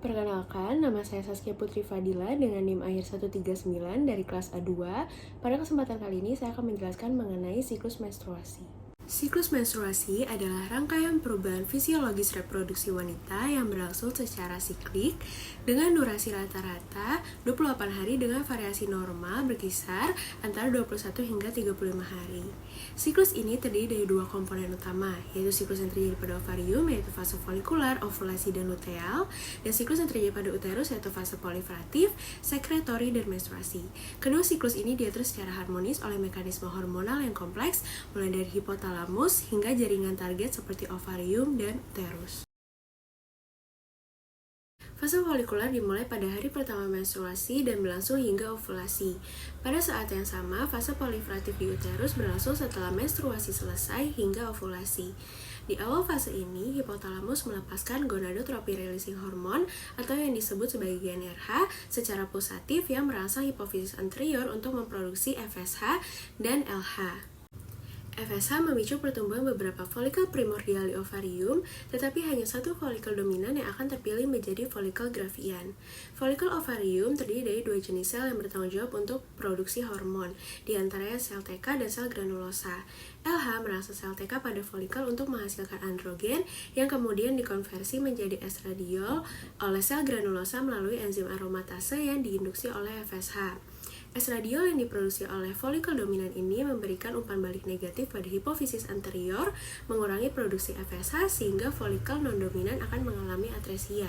Perkenalkan, nama saya Saskia Putri Fadila dengan NIM akhir 139 dari kelas A2. Pada kesempatan kali ini saya akan menjelaskan mengenai siklus menstruasi. Siklus menstruasi adalah rangkaian perubahan fisiologis reproduksi wanita yang berlangsung secara siklik dengan durasi rata-rata 28 hari dengan variasi normal berkisar antara 21 hingga 35 hari. Siklus ini terdiri dari dua komponen utama, yaitu siklus yang terjadi pada ovarium yaitu fase folikular, ovulasi, dan luteal, dan siklus yang terjadi pada uterus yaitu fase proliferatif, sekretori, dan menstruasi. Kedua siklus ini diatur secara harmonis oleh mekanisme hormonal yang kompleks mulai dari hipotalamus hingga jaringan target seperti ovarium dan uterus. Fase folikular dimulai pada hari pertama menstruasi dan berlangsung hingga ovulasi. Pada saat yang sama, fase proliferatif di uterus berlangsung setelah menstruasi selesai hingga ovulasi. Di awal fase ini, hipotalamus melepaskan gonadotropin releasing hormone atau yang disebut sebagai GnRH secara pulsatif yang merangsang hipofisis anterior untuk memproduksi FSH dan LH. FSH memicu pertumbuhan beberapa folikel primordial di ovarium, tetapi hanya satu folikel dominan yang akan terpilih menjadi folikel gravian. Folikel ovarium terdiri dari dua jenis sel yang bertanggung jawab untuk produksi hormon, di antaranya sel TK dan sel granulosa. LH merangsang sel TK pada folikel untuk menghasilkan androgen yang kemudian dikonversi menjadi estradiol oleh sel granulosa melalui enzim aromatase yang diinduksi oleh FSH. Estradiol yang diproduksi oleh folikel dominan ini memberikan umpan balik negatif pada hipofisis anterior, mengurangi produksi FSH sehingga folikel non-dominan akan mengalami atresia.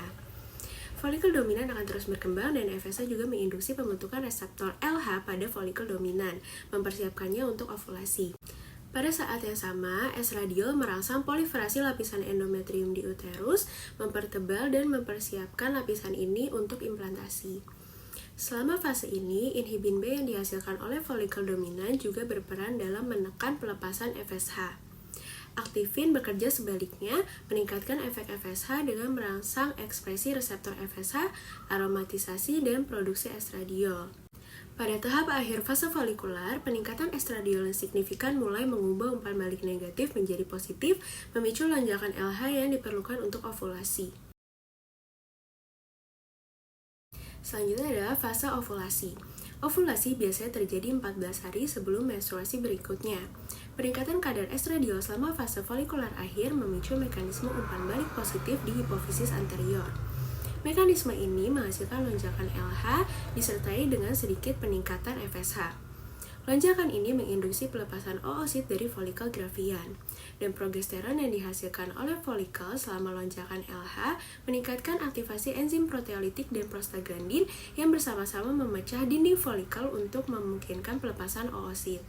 Folikel dominan akan terus berkembang dan FSH juga menginduksi pembentukan reseptor LH pada folikel dominan, mempersiapkannya untuk ovulasi. Pada saat yang sama, estradiol merangsang proliferasi lapisan endometrium di uterus, mempertebal dan mempersiapkan lapisan ini untuk implantasi. Selama fase ini, inhibin B yang dihasilkan oleh folikel dominan juga berperan dalam menekan pelepasan FSH. Aktifin bekerja sebaliknya, meningkatkan efek FSH dengan merangsang ekspresi reseptor FSH, aromatisasi, dan produksi estradiol. Pada tahap akhir fase folikular, peningkatan estradiol yang signifikan mulai mengubah umpan balik negatif menjadi positif, memicu lonjakan LH yang diperlukan untuk ovulasi. Selanjutnya adalah fase ovulasi. Ovulasi biasanya terjadi 14 hari sebelum menstruasi berikutnya. Peningkatan kadar estradiol selama fase folikular akhir memicu mekanisme umpan balik positif di hipofisis anterior. Mekanisme ini menghasilkan lonjakan LH disertai dengan sedikit peningkatan FSH. Lonjakan ini menginduksi pelepasan oosit dari folikel gravian, dan progesteron yang dihasilkan oleh folikel selama lonjakan LH meningkatkan aktivasi enzim proteolitik dan prostaglandin yang bersama-sama memecah dinding folikel untuk memungkinkan pelepasan oosit.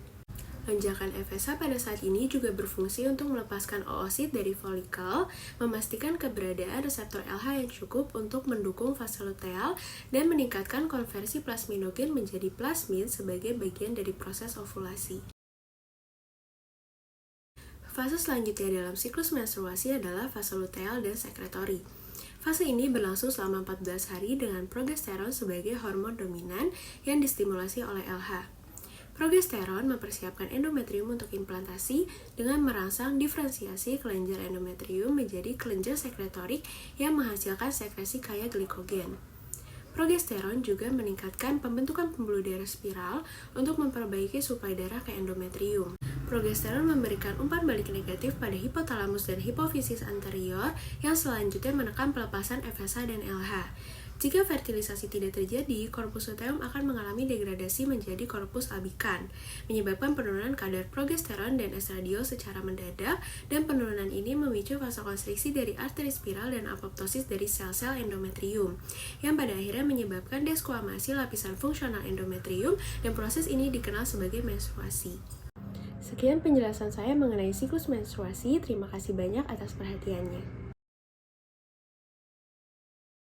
Lonjakan FSH pada saat ini juga berfungsi untuk melepaskan oosit dari folikel, memastikan keberadaan reseptor LH yang cukup untuk mendukung fase luteal, dan meningkatkan konversi plasminogen menjadi plasmin sebagai bagian dari proses ovulasi. Fase selanjutnya dalam siklus menstruasi adalah fase luteal dan sekretori. Fase ini berlangsung selama 14 hari dengan progesteron sebagai hormon dominan yang distimulasi oleh LH. Progesteron mempersiapkan endometrium untuk implantasi dengan merangsang diferensiasi kelenjar endometrium menjadi kelenjar sekretorik yang menghasilkan sekresi kaya glikogen. Progesteron juga meningkatkan pembentukan pembuluh darah spiral untuk memperbaiki suplai darah ke endometrium. Progesteron memberikan umpan balik negatif pada hipotalamus dan hipofisis anterior yang selanjutnya menekan pelepasan FSH dan LH. Jika fertilisasi tidak terjadi, korpus luteum akan mengalami degradasi menjadi korpus albikan, menyebabkan penurunan kadar progesteron dan estradiol secara mendadak, dan penurunan ini memicu vasokonstriksi dari arteri spiral dan apoptosis dari sel-sel endometrium, yang pada akhirnya menyebabkan desquamasi lapisan fungsional endometrium, dan proses ini dikenal sebagai menstruasi. Sekian penjelasan saya mengenai siklus menstruasi. Terima kasih banyak atas perhatiannya.